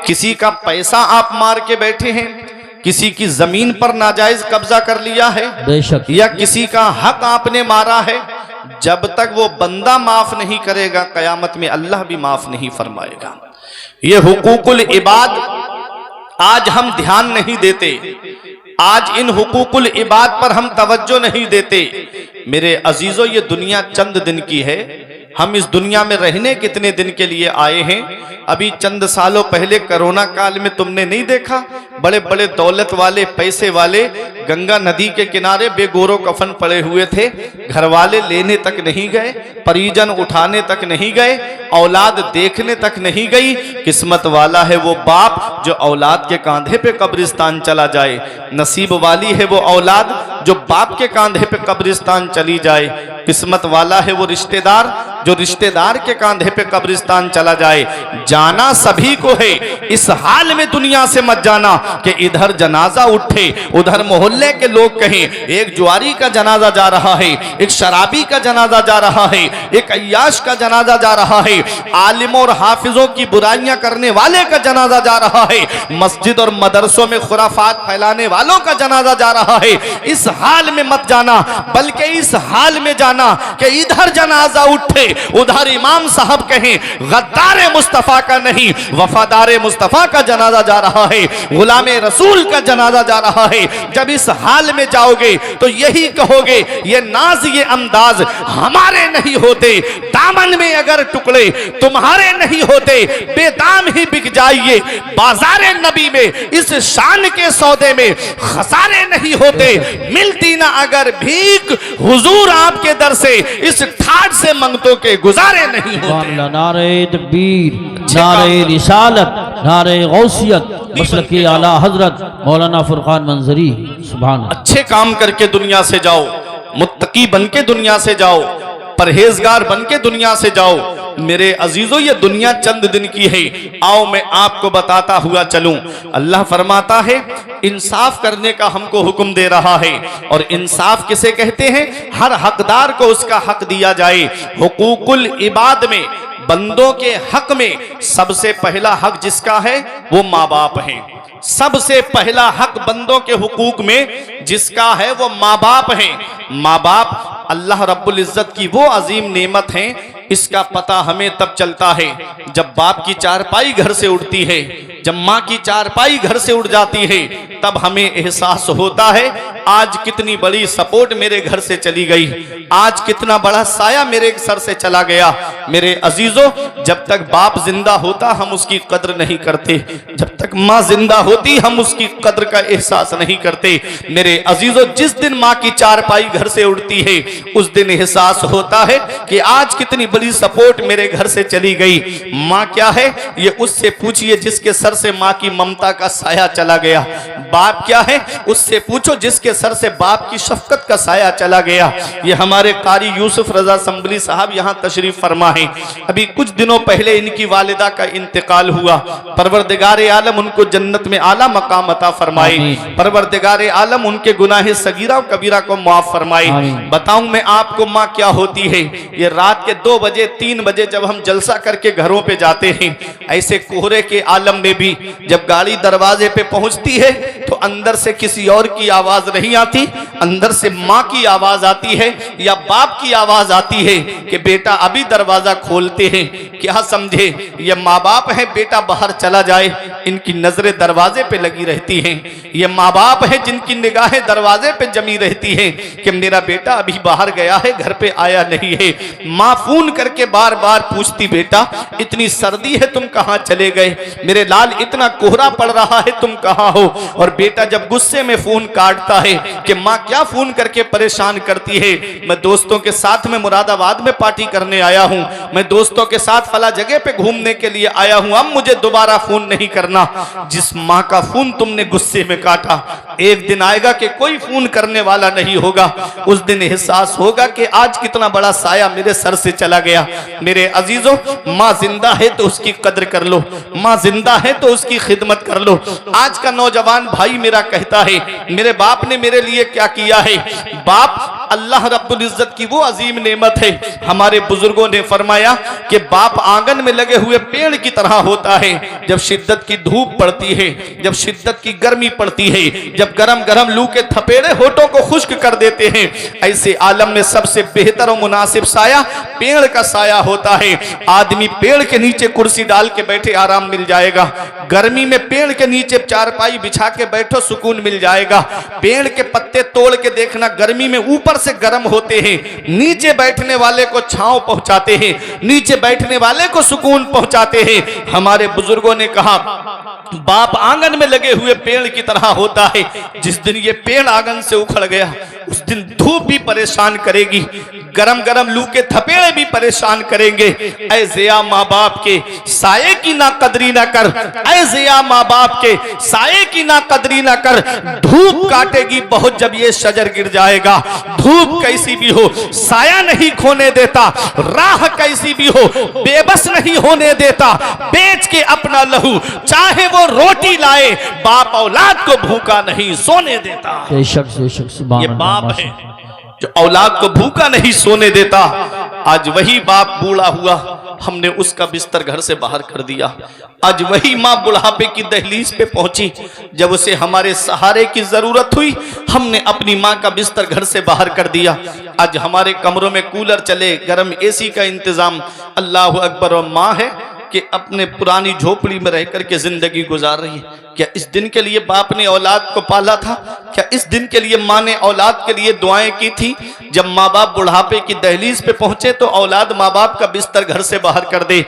किसी का पैसा आप मार के बैठे हैं, किसी की जमीन पर नाजायज कब्जा कर लिया है, बेशक, या किसी का हक आपने मारा है, जब तक वो बंदा माफ नहीं करेगा कयामत में अल्लाह भी माफ नहीं फरमाएगा। ये हुकूकुल इबाद आज हम ध्यान नहीं देते, आज इन हुकूकुल इबाद पर हम तवज्जो नहीं देते। मेरे अजीजों, ये दुनिया चंद दिन की है। हम इस दुनिया में रहने कितने दिन के लिए आए हैं? अभी चंद सालों पहले कोरोना काल में तुमने नहीं देखा, बड़े बड़े दौलत वाले, पैसे वाले गंगा नदी के किनारे बेगोरो कफन पड़े हुए थे, घर वाले लेने तक नहीं गए, परिजन उठाने तक नहीं गए, औलाद देखने तक नहीं गई। किस्मत वाला है वो बाप जो औलाद के कांधे पे कब्रिस्तान चला जाए, नसीब वाली है वो औलाद जो बाप के कांधे पे कब्रिस्तान चली जाए, किस्मत वाला है वो रिश्तेदार जो रिश्तेदार के कांधे पे कब्रिस्तान चला जाए। जाना सभी को है, इस हाल में दुनिया से मत जाना कि इधर जनाजा उठे, उधर मोहल्ले के लोग कहें एक जुआरी का जनाजा जा रहा है, एक शराबी का जनाजा जा रहा है, एक अय्याश का जनाजा जा रहा है, आलिमों और हाफिजों की बुराइयां करने वाले का जनाजा जा रहा है, मस्जिद और मदरसों में खुराफात फैलाने वालों का जनाजा जा रहा है। इस हाल में मत जाना, बल्कि इस हाल में जाना कि इधर जनाजा उठे, उधर इमाम साहब कहें गद्दारे मुस्तफा का नहीं, वफादारे मुस्तफा का जनाजा जा रहा है, गुलामे रसूल का जनाजा जा रहा है। जब इस हाल में जाओगे तो यही कहोगे ये नाज ये अंदाज हमारे नहीं होते, दामन में अगर टुकड़े तुम्हारे नहीं होते, बेदाम ही बिक जाइए बाजारे नबी में, इस शान के सौदे में खसारे नहीं होते। मिलती ना अगर भीख हुजूर आपके दर से, इस ठाट से मंगतों के गुजारे नहीं होते। नारे तकबीर, नारे रिसालत, नारे गौसियत, मसलकी आला हजरत मौलाना फुरकान मंजरी। सुभान। अच्छे काम करके दुनिया से जाओ, मुत्तकी बन के दुनिया से जाओ, परहेजगार बन के दुनिया से जाओ। मेरे अजीजों, ये दुनिया चंद दिन की है। आओ मैं आपको बताता हुआ चलूं। अल्लाह फरमाता है इंसाफ करने का हमको हुक्म दे रहा है, और इंसाफ किसे कहते हैं? हर हकदार को उसका हक दिया जाए। हुकूकुल इबाद में, बंदों के हक में सबसे पहला हक जिसका है वो माँ बाप है। सबसे पहला हक बंदों के हुकूक में जिसका है वो माँ बाप है। माँ बाप अल्लाह रब्बुल इज्जत की वो अजीम नेमत है, इसका पता हमें तब चलता है जब बाप की चारपाई घर से उड़ती है, जब माँ की चारपाई घर से उड़ जाती है, तब हमें एहसास होता है आज कितनी बड़ी सपोर्ट मेरे घर से चली गई, आज कितना बड़ा साया मेरे सर से चला गया। मेरे अजीजों, जब तक बाप जिंदा होता हम उसकी कद्र नहीं करते, जब तक माँ जिंदा होती हम उसकी कद्र का एहसास नहीं करते। मेरे अजीजों, जिस दिन माँ की चारपाई घर से उड़ती है उस दिन एहसास होता है कि आज कितनी बड़ी सपोर्ट मेरे घर से चली गई। माँ क्या है ये उससे पूछिए जिसके सर से माँ की ममता का साया चला गया। बाप क्या है उससे पूछो जिसके सर से बाप की शफकत का साया चला गया। ये हमारे कारी यूसुफ रजा संभली साहब यहाँ तशरीफ फरमा है। अभी कुछ दिनों पहले इनकी वालिदा का इंतकाल हुआ। परवरदिगार आलम उनको जन्नत में आला मकाम अता फरमाए। परवरदिगार आलम उनके गुनाह सगीरा और कबीरा को माफ फरमाए। बताऊं मैं आपको माँ क्या होती है? ये रात के 2 बजे 3 बजे जब हम जलसा करके घरों पे जाते हैं, ऐसे कोहरे के आलम में भी जब गाड़ी दरवाजे पे पहुंचती है तो अंदर से किसी और की आवाज नहीं आती, अंदर से माँ की आवाज आती है या बाप की आवाज आती है कि बेटा अभी दरवाजा खोलते हैं। क्या समझे? ये माँ बाप है, बेटा बाहर चला जाए, इनकी नजरें दरवाजे पे लगी रहती हैं। ये माँ बाप है जिनकी निगाहें दरवाजे पे जमी रहती हैं कि मेरा बेटा अभी बाहर गया है, घर पे आया नहीं है। माँ फोन करके बार बार पूछती, बेटा इतनी सर्दी है तुम कहाँ चले गए? मेरे लाल इतना कोहरा पड़ रहा है तुम कहाँ हो? और बेटा जब गुस्से में फोन काटता है कि माँ क्या फोन करके परेशान करती है, मैं दोस्तों के साथ में मुरादाबाद में पार्टी करने आया हूँ, मैं दोस्तों के साथ फला जगह पे घूमने के लिए आया हूँ, अब मुझे दोबारा फोन नहीं करना। जिस माँ का फोन तुमने गुस्से में काटा, एक दिन आएगा कि कोई फोन करने वाला नहीं होगा, उस दिन एहसास होगा कि आज कितना बड़ा साया मेरे सर से चला गया। मेरे अजीजों, माँ जिंदा है तो उसकी कद्र कर लो, माँ जिंदा है तो उसकी खिदमत कर लो। आज का नौजवान भाई मेरा कहता है मेरे बाप ने मेरे लिए क्या किया है? बाप अल्लाह रब्बुल इज्जत की वो अजीम नेमत है। हमारे बुजुर्गों ने फरमाया कि बाप आंगन में लगे हुए पेड़ की तरह होता है। जब शिद्दत की धूप पड़ती है, जब शिद्दत की गर्मी पड़ती है, जब गरम गरम लू के थपेड़े होठों को खुश्क कर देते हैं, ऐसे आलम में सबसे बेहतर और मुनासिब साया पेड़ का साया होता है। आदमी पेड़ के नीचे कुर्सी डाल के बैठे आराम मिल जाएगा, गर्मी में पेड़ के नीचे चारपाई बिछा के बैठो सुकून मिल जाएगा। पेड़ के पत्ते तोड़ के देखना, गर्मी में ऊपर से गर्म होते हैं, नीचे बैठने वाले को छांव पहुंचाते हैं, नीचे बैठने वाले को सुकून पहुंचाते हैं। हमारे बुजुर्गों ने कहा बाप आंगन में लगे हुए पेड़ की तरह होता है। जिस दिन ये पेड़ आंगन से उखड़ गया उस दिन धूप भी परेशान करेगी, गरम गरम लू के थपेड़े भी परेशान करेंगे। ऐ ज़िया माँ बाप के साये की ना कदरी ना कर, ऐ ज़िया माँ बाप के साये की ना कदरी ना कर। धूप काटेगी बहुत जब ये शजर गिर जाएगा। धूप कैसी भी हो साया नहीं खोने देता, राह कैसी भी हो बेबस नहीं होने देता। बेच के अपना लहू चाहे वो रोटी लाए, बाप औलाद को भूखा नहीं सोने देता। बेशक बेशक सुभान ये अल्लाह। बाप है जो औलाद को भूखा नहीं सोने देता। आज वही बाप बूढ़ा हुआ, हमने उसका बिस्तर घर से बाहर कर दिया। आज वही माँ बुढ़ापे की दहलीज पे पहुंची, जब उसे हमारे सहारे की जरूरत हुई हमने अपनी माँ का बिस्तर घर से बाहर कर दिया। आज हमारे कमरों में कूलर चले, गर्म एसी का इंतजाम, अल्लाह अकबर। और माँ है कि अपने पुरानी झोपड़ी में रह करके जिंदगी गुजार रही है। क्या इस दिन के लिए बाप ने औलाद को पाला था? क्या इस दिन के लिए माँ ने औलाद के लिए दुआएं की थी? जब माँ बाप बुढ़ापे की दहलीज पे पहुंचे तो औलाद माँ बाप का बिस्तर घर से बाहर कर दे।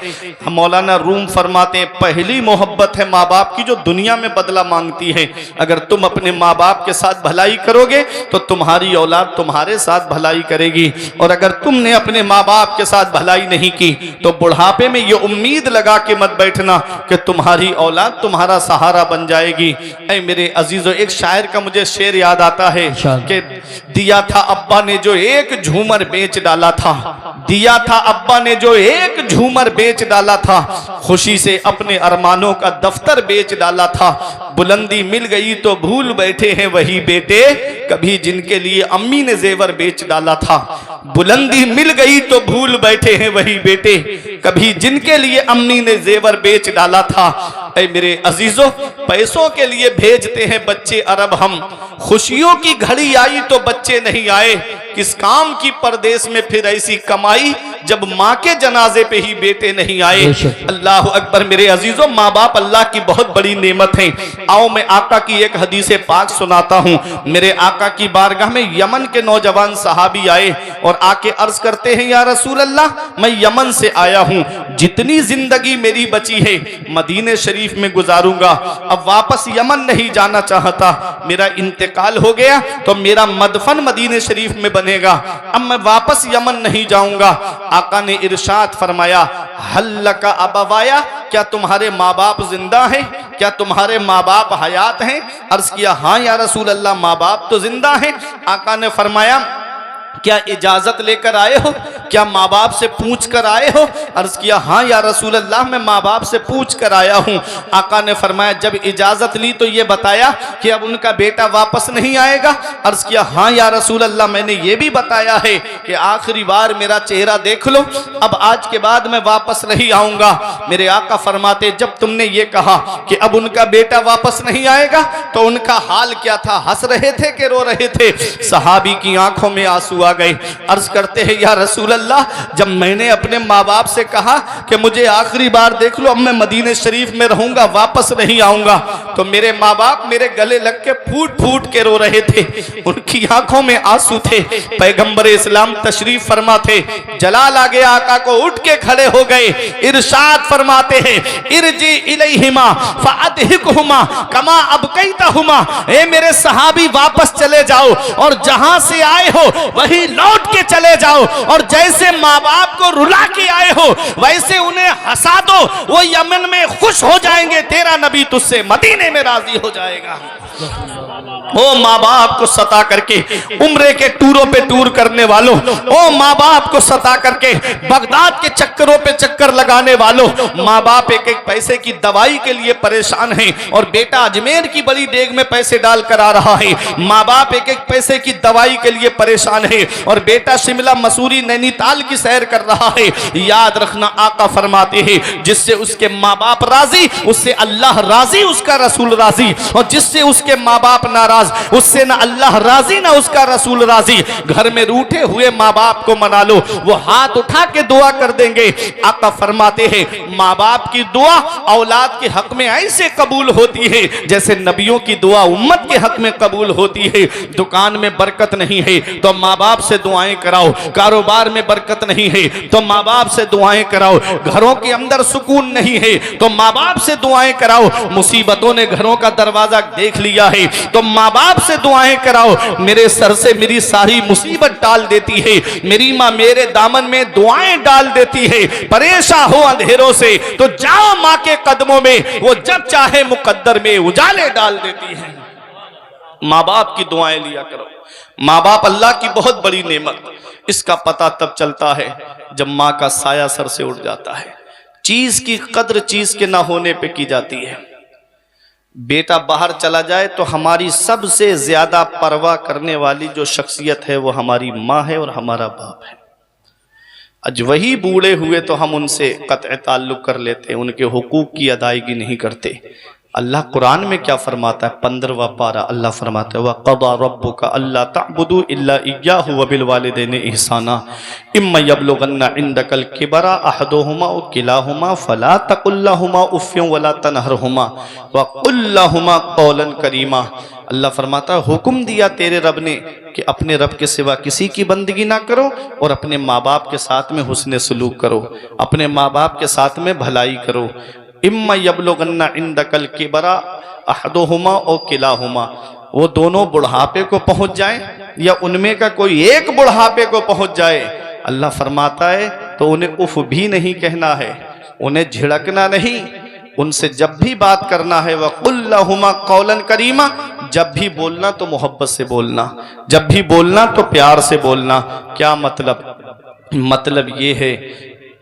हम मौलाना रूम फरमाते हैं पहली मोहब्बत है माँ बाप की जो दुनिया में बदला मांगती है। अगर तुम अपने माँ बाप के साथ भलाई करोगे तो तुम्हारी औलाद तुम्हारे साथ भलाई करेगी, और अगर तुमने अपने माँ बाप के साथ भलाई नहीं की तो बुढ़ापे में ये उम्मीद लगा के मत बैठना कि तुम्हारी औलाद तुम्हारा सहारा बन जाएगी। ऐ मेरे अजीजों, एक शायर का मुझे शेर याद आता है कि दिया था अब्बा ने जो एक झूमर बेच डाला था, दिया था अब्बा ने जो एक झूमर बेच डाला था, खुशी से अपने अरमानों का दफ्तर बेच डाला था। बुलंदी मिल गई तो भूल बैठे हैं वही बेटे, कभी जिनके लिए अम्मी ने जेवर बेच डाला था। बुलंदी मिल गई तो भूल बैठे हैं वही बेटे, कभी जिनके लिए अम्मी ने जेवर बेच डाला था। ऐ मेरे अजीजों, पैसों के लिए भेजते हैं बच्चे अरब हम, खुशियों की घड़ी आई तो बच्चे नहीं आए। किस काम की परदेश में फिर ऐसी कमाई जब माँ के जनाजे पे ही बेटे नहीं आए। अल्लाह अकबर। मेरे अजीजों, माँ बाप अल्लाह की बहुत बड़ी नेमत है। आओ मैं आका की एक हदीस पाक सुनाता हूँ। मेरे आका की बारगाह में यमन के नौजवान सहाबी आए और आके अर्ज करते हैं या रसूल अल्लाह, मैं यमन से आया हूँ, जितनी जिंदगी मेरी बची है मदीने शरीफ में गुजारूंगा, अब वापस यमन नहीं जाना चाहता। मेरा इंतकाल हो गया तो मेरा मदफन मदीने शरीफ में बनेगा, अब मैं वापस यमन नहीं जाऊंगा। आका ने इरशाद फरमाया हल्लका अबवाया, क्या तुम्हारे माँ बाप जिंदा हैं? क्या तुम्हारे माँ बाप हयात हैं? अर्ज किया हाँ या रसूल अल्लाह, माँ बाप तो जिंदा हैं। आका ने फरमाया क्या इजाजत लेकर आए हो? क्या माँ बाप से पूछ कर आए हो? अर्ज किया हाँ या रसूल अल्लाह, मैं माँ बाप से पूछ कर आया हूँ। आका ने फरमाया जब इजाजत ली तो ये बताया कि अब उनका बेटा वापस नहीं आएगा? अर्ज किया हाँ या रसूल अल्लाह, मैंने ये भी बताया है कि आखिरी बार मेरा चेहरा देख लो, अब आज के बाद मैं वापस नहीं आऊंगा। मेरे आका फरमाते जब तुमने ये कहा कि अब उनका बेटा वापस नहीं आएगा तो उनका हाल क्या था? हंस रहे थे कि रो रहे थे? सहाबी की आंखों में आंसू आ गए। अर्ज करते हैं या रसूल अल्लाह, जब मैंने अपने माँ बाप से कहा कि मुझे आखिरी बार देख लो, अब मैं मदीने शरीफ में रहूंगा, वापस नहीं आऊंगा, तो मेरे माँ बाप मेरे गले लग के फूट फूट के रो रहे थे, उनकी आंखों में आंसू थे। पैगंबर इस्लाम तशरीफ फरमा थे, जलाल आ गया, आका को उठ के खड़े हो गए, इरशाद फरमाते हैं इरजी इलैहिमा फअदहिकहुमा कमा अबकैतहुमा, ए मेरे सहाबी वापस चले जाओ और जहां से आए हो वही लौट के चले जाओ, और जैसे माँ बाप को रुला के आए हो वैसे उन्हें हंसा दो, वो यमन में खुश हो जाएंगे, तेरा नबी तुझसे मदीने में राजी हो जाएगा। ओ माँ बाप को सता करके उम्रे के टूरों पे टूर करने वालों, ओ माँ बाप को सता करके बगदाद के चक्करों पे चक्कर लगाने वालों, माँ बाप एक एक पैसे की दवाई के लिए परेशान हैं और बेटा अजमेर की बड़ी देग में पैसे डाल कर आ रहा है, माँ बाप एक एक पैसे की दवाई के लिए परेशान है, है और बेटा शिमला मसूरी नैनीताल की सैर कर रहा है, याद रखना आका फरमाते हैं जिससे उसके माँ बाप राजी उससे अल्लाह राजी, उसका रसूल राजी, और जिससे उसके माँ बाप नाराज उससे ना अल्लाह राजी ना उसका रसूल राजी। घर में रूठे हुए माँ बाप को मना लो, वो हाथ उठा के दुआ कर देंगे। आका फरमाते हैं माँ बाप की दुआ औलाद के हक में ऐसे कबूल होती है जैसे नबियों की दुआ उम्मत के हक में कबूल होती है। दुकान में बरकत नहीं है तो माँ बाप से दुआएं कराओ, कारोबार में बरकत नहीं है तो माँ बाप से दुआएं कराओ, घरों के अंदर सुकून नहीं है तो माँ बाप से दुआएं कराओ, मुसीबतों ने घरों का दरवाजा देख लिया है तो माँ बाप से दुआएं कराओ। मेरे सर से मेरी सारी मुसीबत डाल देती है मेरी माँ, मेरे दामन में दुआएं डाल देती है। परेशान हो अंधेरों से तो जाओ माँ के कदमों में, वो जब चाहे मुकद्दर में उजाले डाल देती है। माँ बाप की दुआएं लिया करो। माँ बाप अल्लाह की बहुत बड़ी नेमत, इसका पता तब चलता है जब माँ का साया सर से उड़ जाता है। चीज की कद्र चीज के ना होने पे की जाती है। बेटा बाहर चला जाए तो हमारी सबसे ज्यादा परवाह करने वाली जो शख्सियत है वो हमारी माँ है और हमारा बाप है। आज वही बूढ़े हुए तो हम उनसे कत्अ ताल्लुक कर लेते हैं, उनके हुकूक की अदायगी नहीं करते। अल्लाह कुरान में क्या फरमाता है, 15वां पारा, अल्लाह फरमाता है वक़ज़ा रब्बुका अल्ला तअबुदू इल्ला इय्याहु व बिल वालिदैनि इहसाना इम्मा यबलुगन्ना इंदकल किबरा अहदुहुमा औ किलाहुमा फला तकुल लहुमा उफ़्फ़िन वला तनहरहुमा व कुल लहुमा क़ौलन करीमा। अल्लाह फरमाता है हुक्म दिया तेरे रब ने कि अपने रब के सिवा किसी की बंदगी ना करो और अपने माँ बाप के साथ में हुस्न सलूक करो, अपने माँ बाप के साथ में भलाई करो। इम्मा यबलुगन्ना इंदकल किबरा अहदुहुमा औ किलाहुमा, वो दोनों बुढ़ापे को पहुंच जाए या उनमें का कोई एक बुढ़ापे को पहुंच जाए, अल्लाह फरमाता है तो उन्हें उफ भी नहीं कहना है, उन्हें झिड़कना नहीं, उनसे जब भी बात करना है वक़ुल लहुमा क़ौलन करीमा, जब भी बोलना तो मोहब्बत से बोलना, जब भी बोलना तो प्यार से बोलना। क्या मतलब ये है,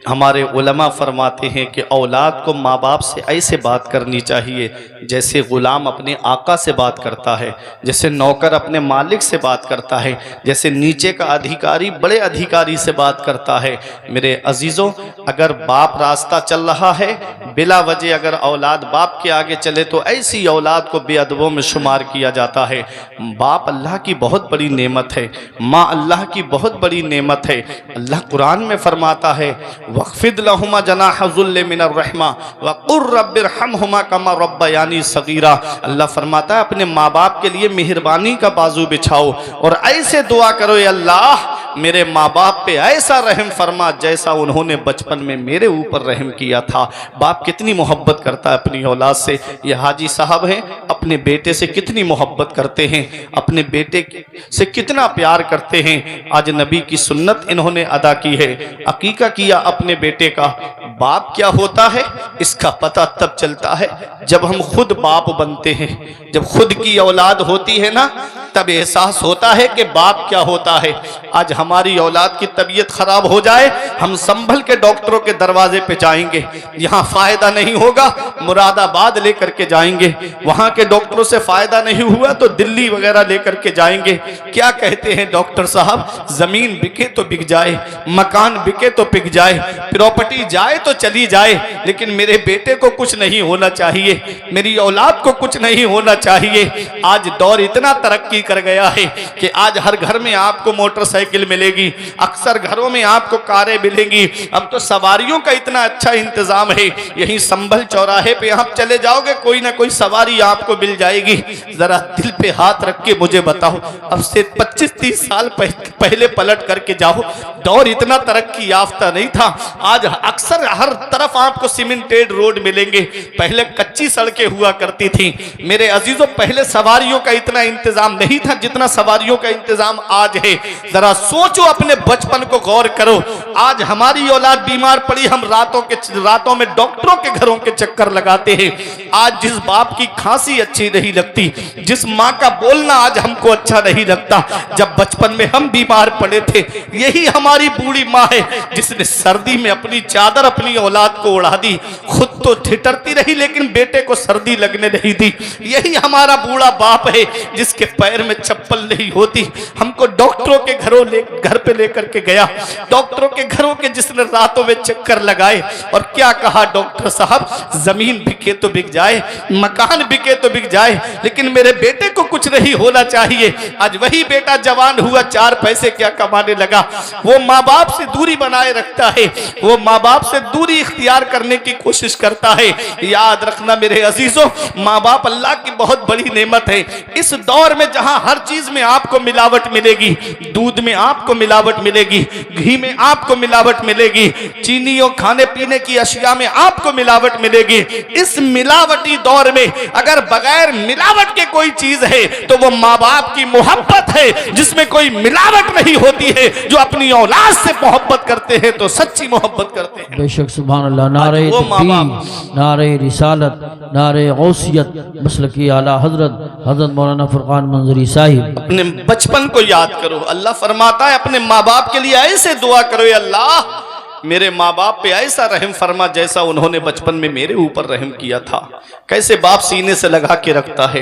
हमारे उलमा फरमाते हैं कि औलाद को माँ बाप से ऐसे बात करनी चाहिए जैसे ग़ुलाम अपने आका से बात करता है, जैसे नौकर अपने मालिक से बात करता है, जैसे नीचे का अधिकारी बड़े अधिकारी से बात करता है। मेरे अजीज़ों, अगर बाप रास्ता चल रहा है बिला वजह अगर औलाद बाप के आगे चले तो ऐसी औलाद को बेअदबों में शुमार किया जाता है। बाप अल्लाह की बहुत बड़ी नेमत है, माँ अल्लाह की बहुत बड़ी नेमत है। अल्लाह कुरान में फरमाता है वक़्फ़िद लहुमा जनाह ज़ुल्ल मिनर रहमा वक़ुर रब्बिरहमहुमा कमा रब्बयानी सगीरा। अल्लाह फरमाता है अपने माँ बाप के लिए मेहरबानी का बाजू बिछाओ और ऐसे दुआ करो, या अल्लाह मेरे माँ बाप पे ऐसा रहम फरमा जैसा उन्होंने बचपन में मेरे ऊपर रहम किया था। बाप कितनी मोहब्बत करता है अपनी औलाद से। ये हाजी साहब हैं, अपने बेटे से कितनी मोहब्बत करते हैं, अपने बेटे से कितना प्यार करते हैं। आज नबी की सुन्नत इन्होंने अदा की है, अकीका किया अपने बेटे का। बाप क्या होता है इसका पता तब चलता है जब हम खुद बाप बनते हैं, जब खुद की औलाद होती है ना, तब एहसास होता है कि बाप क्या होता है। आज हमारी औलाद की तबीयत खराब हो जाए, हम संभल के डॉक्टरों के दरवाजे पे जाएंगे, यहाँ फायदा नहीं होगा मुरादाबाद लेकर के जाएंगे, वहाँ के डॉक्टरों से फायदा नहीं हुआ तो दिल्ली वगैरह लेकर के जाएंगे। क्या कहते हैं डॉक्टर साहब, जमीन बिके तो बिक जाए, मकान बिके तो बिक जाए, प्रॉपर्टी जाए तो चली जाए, लेकिन मेरे बेटे को कुछ नहीं होना चाहिए, मेरी औलाद को कुछ नहीं होना चाहिए। आज दौर इतना तरक्की कर गया है कि आज हर घर में आपको मोटरसाइकिल मिलेगी, अक्सर घरों में आपको कारें मिलेंगी। अब तो सवारियों का इतना अच्छा इंतजाम है, यहीं संभल चौराहे पे आप चले जाओगे कोई ना कोई सवारी आपको मिल जाएगी। जरा दिल पे हाथ रख के मुझे बताओ, अब से 25-30 साल पहले पलट करके जाओ, दौर इतना तरक्की याफ्ता नहीं था। आज अक्सर हर तरफ आपको सीमेंटेड रोड मिलेंगे, पहले कच्ची सड़कें हुआ करती थी। मेरे अजीजों, पहले सवारियों का इतना इंतजाम नहीं था जितना सवारियों का इंतजाम आज है। जरा सोचो, अपने बचपन को गौर करो। आज हमारी औलाद बीमार पड़ी, हम रातों में डॉक्टरों के घरों के चक्कर लगाते हैं। आज जिस बाप की खांसी अच्छी नहीं लगती, जिस माँ का बोलना आज हमको अच्छा नहीं लगता, जब बचपन में हम बीमार पड़े थे, यही हमारी बूढ़ी माँ है जिसने सर्दी में अपनी चादर अपनी औलाद को उड़ा दी, खुद तो ठिठरती रही लेकिन बेटे को सर्दी लगने नहीं दी। यही हमारा बूढ़ा बाप है जिसके पैर पैर में चप्पल नहीं होती, हमको डॉक्टरों के घर पे लेकर के गया। डॉक्टरों के घरों के जिसने रातों में चक्कर लगाए और क्या कहा डॉक्टर साहब, जमीन बिके तो बिक जाए, मकान बिके तो बिक जाए, लेकिन मेरे बेटे को कुछ नहीं होना चाहिए। आज वही बेटा जवान हुआ, 4 पैसे क्या कमाने लगा। वो माँ बाप से दूरी बनाए रखता है, वो माँ बाप से दूरी इख्तियार करने की कोशिश करता है। याद रखना मेरे अजीजों, माँ बाप अल्लाह की बहुत बड़ी नेमत है। इस दौर में जहां हर चीज में आपको मिलावट मिलेगी, दूध में आपको मिलावट मिलेगी, घी में आपको मिलावट मिलेगी, चीनी और खाने पीने की अशिया में आपको मिलावट मिलेगी। इस मिलावटी दौर में अगर बगैर मिलावट के कोई चीज है तो वो माँ बाप की मोहब्बत है, जिसमें कोई मिलावट नहीं होती है। जो अपनी औलाद से मोहब्बत करते हैं तो सच्ची मोहब्बत करते हैं। बेशक सुभान अल्लाह। नारे तकबीर, नारे रिसालत, नारे गौसियत, मसलकी आला हजरत मौलाना फुरकान मंजरी साहिब। अपने बचपन को याद करो। अल्लाह फरमाता है अपने माँ बाप के लिए ऐसे दुआ करो, या अल्लाह मेरे माँ बाप पे ऐसा रहम फरमा जैसा उन्होंने बचपन में मेरे ऊपर रहम किया था। कैसे बाप सीने से लगा के रखता है,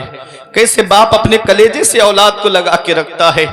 कैसे बाप अपने कलेजे से औलाद को लगा के रखता है।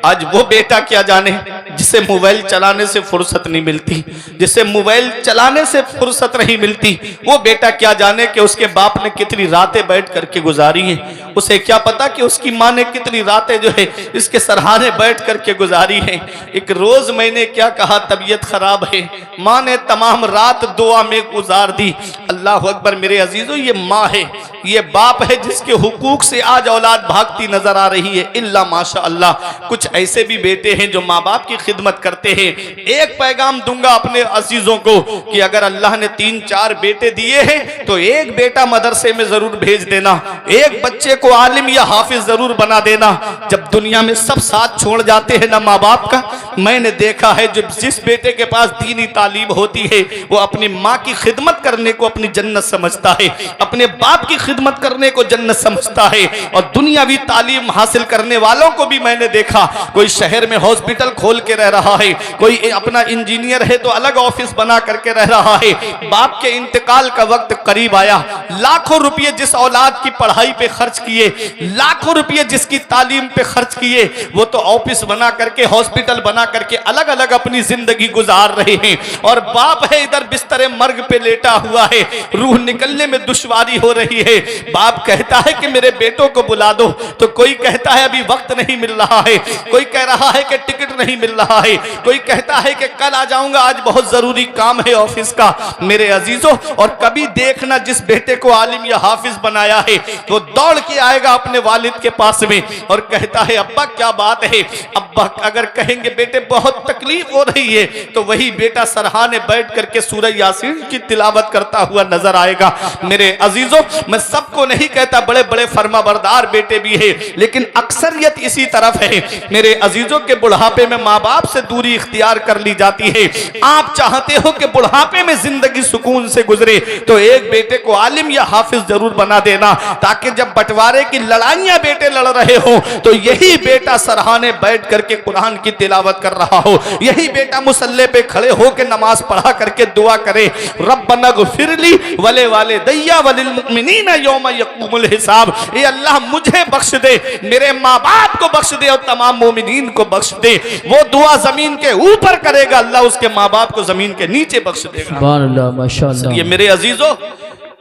आज वो बेटा क्या जाने जिसे मोबाइल चलाने से फुर्सत नहीं मिलती, जिसे मोबाइल चलाने से फुर्सत नहीं मिलती, वो बेटा क्या जाने कि उसके बाप ने कितनी रातें बैठ करके गुजारी हैं। उसे क्या पता कि उसकी माँ ने कितनी रातें जो है इसके सरहाने बैठ करके गुजारी हैं। एक रोज मैंने क्या कहा, तबीयत खराब है, माँ ने तमाम रात दुआ में गुजार दी। अल्लाह अकबर मेरे अजीजों, ये माँ है, ये बाप है जिसके हुकूक से आज औलाद भागती नजर आ रही है। इल्ला माशा अल्लाह कुछ ऐसे भी बेटे हैं जो माँ बाप की खिदमत करते हैं। एक पैगाम दूंगा अपने अजीजों को कि अगर अल्लाह ने 3-4 बेटे दिए हैं तो एक बेटा मदरसे में जरूर भेज देना, एक बच्चे को आलिम या हाफिज जरूर बना देना। जब दुनिया में सब साथ छोड़ जाते हैं ना माँ बाप का, मैंने देखा है जब जिस बेटे के पास दीनी तालीम होती है वो अपनी माँ की खिदमत करने को अपनी जन्नत समझता है, अपने बाप की खिदमत करने को जन्नत समझता है। और दुनियावी तालीम हासिल करने वालों को भी मैंने देखा, कोई शहर में हॉस्पिटल खोल के रह रहा है, कोई अपना इंजीनियर है तो अलग ऑफिस बना करके रह रहा है। बाप के इंतकाल का वक्त करीब आया, लाखों रुपये जिस औलाद की पढ़ाई पे खर्च किए, लाखों रुपये जिसकी तालीम पे खर्च किए, वो तो ऑफिस बना करके, हॉस्पिटल बना करके अलग अलग अपनी जिंदगी गुजार रहे हैं। और बाप है इधर बिस्तरे मर्ग पे लेटा हुआ है, रूह निकलने में दुश्वारी हो रही है। बाप कहता है कि मेरे बेटों को बुला दो, तो कोई कहता है अभी वक्त नहीं मिल रहा है, कोई कह रहा है कि टिकट नहीं मिल रहा है, कोई कहता है कि कल आ जाऊंगा, आज बहुत जरूरी काम है ऑफिस का। मेरे अजीजों, और कभी देखना जिस बेटे को आलिम या हाफिज बनाया है वो दौड़ के आएगा अपने वालिद के पास में और कहता है अब्बा क्या बात है। अब्बा अगर कहेंगे बेटे बहुत तकलीफ हो रही है तो वही बेटा सरहाने बैठ करके सूरह यासीन की तिलावत करता हुआ नजर आएगा। मेरे अजीजों, मैं सबको नहीं कहता, बड़े बड़े फर्माबरदार बेटे भी है, लेकिन अक्सरियत इसी तरफ है। मेरे अजीजों के बुढ़ापे में माँ बाप से दूरी इख्तियार कर ली जाती है। आप चाहते हो कि बुढ़ापे में जिंदगी सुकून से गुजरे तो एक बेटे को आलिम या हाफिज जरूर बना देना, ताकि जब बंटवारे की लड़ाइयां बेटे लड़ रहे हो तो यही बेटा सरहाने बैठ करके कुरान की तिलावत कर रहा हो, यही बेटा मुसल्ले पे खड़े हो के नमाज पढ़ा करके दुआ करे, रब्बना ग़फिरली वले वालिदैया वलिल मुमिनीना यौम यक़ूमुल हिसाब। ये अल्लाह मुझे बख्श दे, मेरे माँ बाप को बख्श दे और तमाम मोमिनीन को बख्श दे। वो दुआ जमीन के ऊपर करेगा, अल्लाह उसके माँ बाप को जमीन के नीचे बख्श देगा। सुभान अल्लाह, माशाअल्लाह। ये मेरे अजीजों,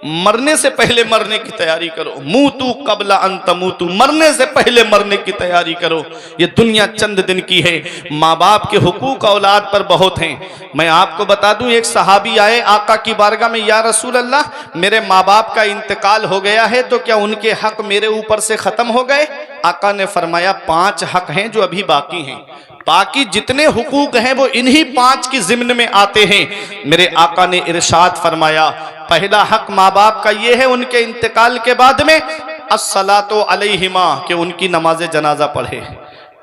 मरने से पहले मरने की तैयारी करो। मूतू कबला अन तमूतू, मरने से पहले मरने की तैयारी करो। ये दुनिया चंद दिन की है। माँ बाप के हुकूक औलाद पर बहुत हैं। मैं आपको बता दूं, एक सहाबी आए आका की बारगाह में, या रसूल अल्लाह मेरे माँ बाप का इंतकाल हो गया है तो क्या उनके हक मेरे ऊपर से खत्म हो गए? आका ने फरमाया 5 हक हैं जो अभी बाकी हैं, बाकी जितने हुकूक हैं वो इन्हीं 5 की जिम्न में आते हैं। मेरे आका ने इरशाद फरमाया, पहला हक माँ बाप का ये है उनके इंतकाल के बाद में अस्सलातु अलैहिमा, कि उनकी नमाज जनाजा पढ़े।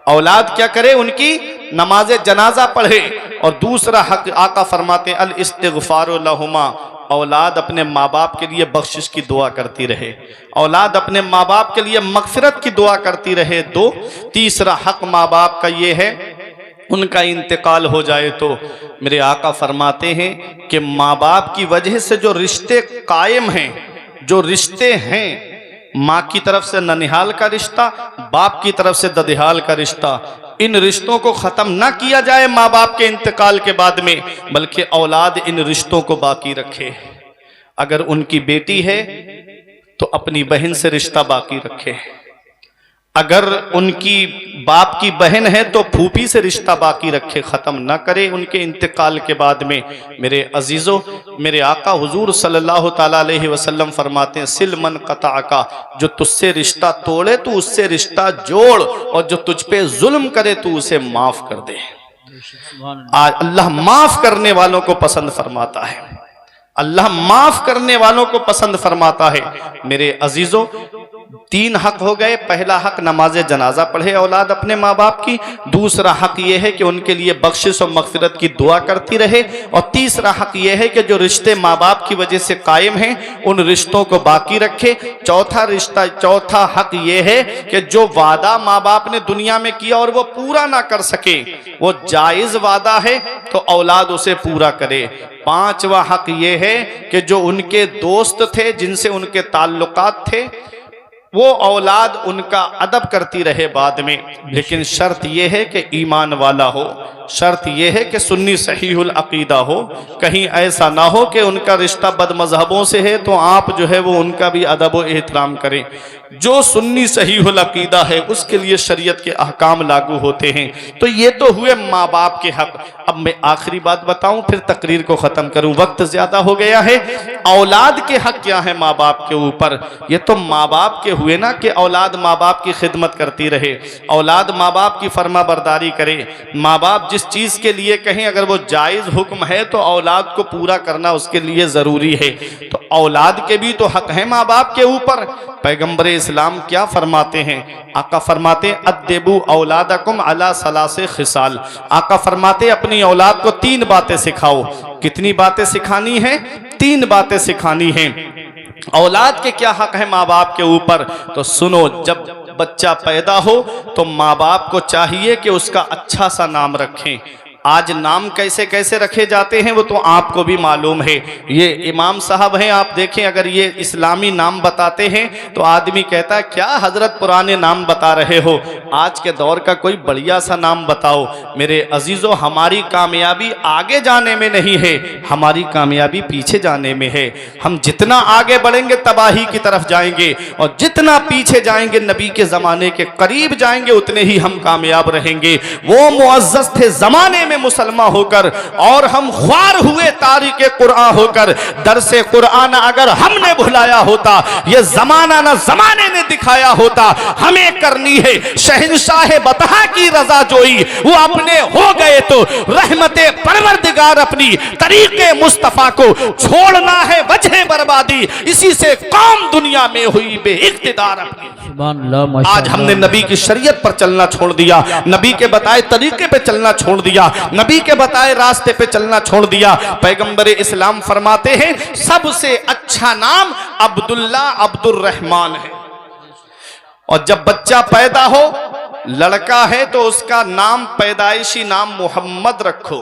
औलाद क्या करे? उनकी नमाज जनाजा पढ़े। और दूसरा हक आका फरमाते अल इस्तिग़फ़ारु लहुमा, औलाद अपने माँ बाप के लिए बख्शिश की दुआ करती रहे, औलाद अपने माँ बाप के लिए मगफिरत की दुआ करती रहे। 2, तीसरा हक माँ बाप का ये है उनका इंतकाल हो जाए तो मेरे आका फरमाते हैं कि माँ बाप की वजह से जो रिश्ते कायम हैं, जो रिश्ते हैं, माँ की तरफ से ननिहाल का रिश्ता, बाप की तरफ से ददिहाल का रिश्ता, इन रिश्तों को खत्म ना किया जाए माँ बाप के इंतकाल के बाद में, बल्कि औलाद इन रिश्तों को बाकी रखे। अगर उनकी बेटी है तो अपनी बहन से रिश्ता बाकी रखे, अगर उनकी बाप की बहन है तो फूफी से रिश्ता बाकी रखे, ख़त्म ना करे उनके इंतकाल के बाद में। मेरे अजीज़ों, मेरे आका हुजूर सल्लल्लाहु ताला अलैहि वसल्लम फरमाते हैं, सिल मन कता का, जो तुझसे रिश्ता तोड़े तो उससे रिश्ता जोड़, और जो तुझ पे जुल्म करे तो उसे माफ़ कर दे। आज अल्लाह माफ़ करने वालों को पसंद फरमाता है, अल्लाह माफ़ करने वालों को पसंद फरमाता है। मेरे अजीज़ों, 3 हक हो गए। पहला हक नमाज जनाजा पढ़े औलाद अपने माँ बाप की, दूसरा हक ये है कि उनके लिए बख्शिश और मगफिरत की दुआ करती रहे, और तीसरा हक ये है कि जो रिश्ते माँ बाप की वजह से कायम हैं उन रिश्तों को बाकी रखे। चौथा हक ये है कि जो वादा माँ बाप ने दुनिया में किया और वो पूरा ना कर सके, वो जायज़ वादा है तो औलाद उसे पूरा करे। 5वां हक ये है कि जो उनके दोस्त थे, जिनसे उनके ताल्लुकात थे, वो औलाद उनका अदब करती रहे बाद में, लेकिन शर्त यह है कि ईमान वाला हो, शर्त यह है कि सुन्नी सहीहुल अकीदा हो। कहीं ऐसा ना हो कि उनका रिश्ता बदमज़हबों से है तो आप जो है वो उनका भी अदब व एहतराम करें। जो सुन्नी सहीहुल अकीदा है उसके लिए शरीयत के अहकाम लागू होते हैं। तो ये तो हुए माँ बाप के हक। अब मैं आखिरी बात बताऊं फिर तकरीर को ख़त्म करूं, वक्त ज़्यादा हो गया है। औलाद के हक क्या है माँ बाप के ऊपर? ये तो माँ बाप के हुए ना कि औलाद माँ बाप की खिदमत करती रहे, औलाद माँ बाप की फर्मा बरदारी करे। माँ बाप जिस चीज़ के लिए कहें अगर वो जायज़ हुक्म है तो औलाद को पूरा करना उसके लिए ज़रूरी है। तो औलाद के भी तो हक है माँ बाप के ऊपर। पैगम्बर इस्लाम क्या फरमाते हैं? आका फरमाते अद्दिबू औलादकुम अला सलासे खिसाल। आका फरमाते अपनी औलाद को 3 बातें सिखाओ। कितनी बातें सिखानी है? 3 बातें सिखानी हैं। औलाद के क्या हक है माँ बाप के ऊपर? तो सुनो, जब बच्चा पैदा हो तो माँ बाप को चाहिए कि उसका अच्छा सा नाम रखें। आज नाम कैसे कैसे रखे जाते हैं वो तो आपको भी मालूम है। ये इमाम साहब हैं, आप देखें अगर ये इस्लामी नाम बताते हैं तो आदमी कहता है क्या हजरत पुराने नाम बता रहे हो, आज के दौर का कोई बढ़िया सा नाम बताओ। मेरे अजीज़ों, हमारी कामयाबी आगे जाने में नहीं है, हमारी कामयाबी पीछे जाने में है। हम जितना आगे बढ़ेंगे तबाही की तरफ जाएंगे, और जितना पीछे जाएंगे नबी के ज़माने के करीब जाएंगे उतने ही हम कामयाब रहेंगे। वो मुअज़्ज़ज़ थे ज़माने में मुसलमान होकर, और हम ख्वार हुए तारीक़े कुरान होकर। दरसे कुरान अगर हमने भुलाया होता, ये जमाना ना जमाने ने दिखाया होता। हमें करनी है शहंशाह बतहा की रजा जोई, वो अपने हो गए तो रहमते परवरदिगार अपनी तरीके मुस्तफा को छोड़ना है वजह बर्बादी, इसी से कौम दुनिया में हुई बेइख्तिदार अपनी। आज हमने नबी की शरीयत पर चलना छोड़ दिया, नबी के बताए तरीके पे चलना छोड़ दिया, नबी के बताए रास्ते पे चलना छोड़ दिया। पैगंबर इस्लाम फरमाते हैं सबसे अच्छा नाम अब्दुल्ला अब्दुर्रहमान है। और जब बच्चा पैदा हो, लड़का है तो उसका नाम पैदाइशी नाम मोहम्मद रखो।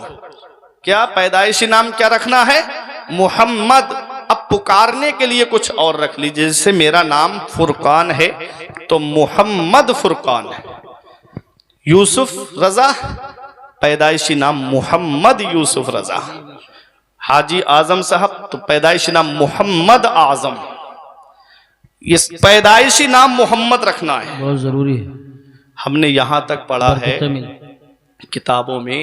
क्या पैदाइशी नाम क्या रखना है? मोहम्मद। अब पुकारने के लिए कुछ और रख लीजिए, जैसे मेरा नाम फुरकान है तो मोहम्मद फुरकान है। यूसुफ रजा, पैदाइशी नाम मोहम्मद यूसुफ रजा। हाजी आजम साहब तो पैदाइशी नाम मोहम्मद आजम। ये पैदाइशी नाम मोहम्मद रखना है, बहुत जरूरी है। हमने यहाँ तक पढ़ा है किताबों में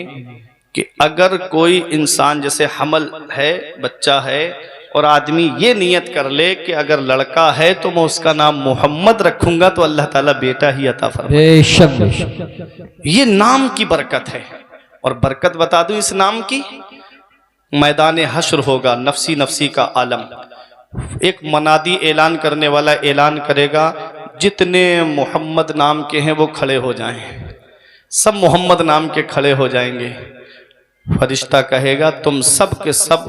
कि अगर कोई इंसान जैसे हमल है, बच्चा है, और आदमी ये नियत कर ले कि अगर लड़का है तो मैं उसका नाम मोहम्मद रखूंगा तो अल्लाह ताला बेटा ही अता फरमाए। बेशक ये नाम की बरकत है। और बरकत बता दूं इस नाम की, मैदान हश्र होगा, नफसी नफसी का आलम। एक मनादी ऐलान करने वाला ऐलान करेगा, जितने मोहम्मद नाम के हैं वो खड़े हो जाएं। सब मोहम्मद नाम के खड़े हो जाएंगे। फरिश्ता कहेगा तुम सब के सब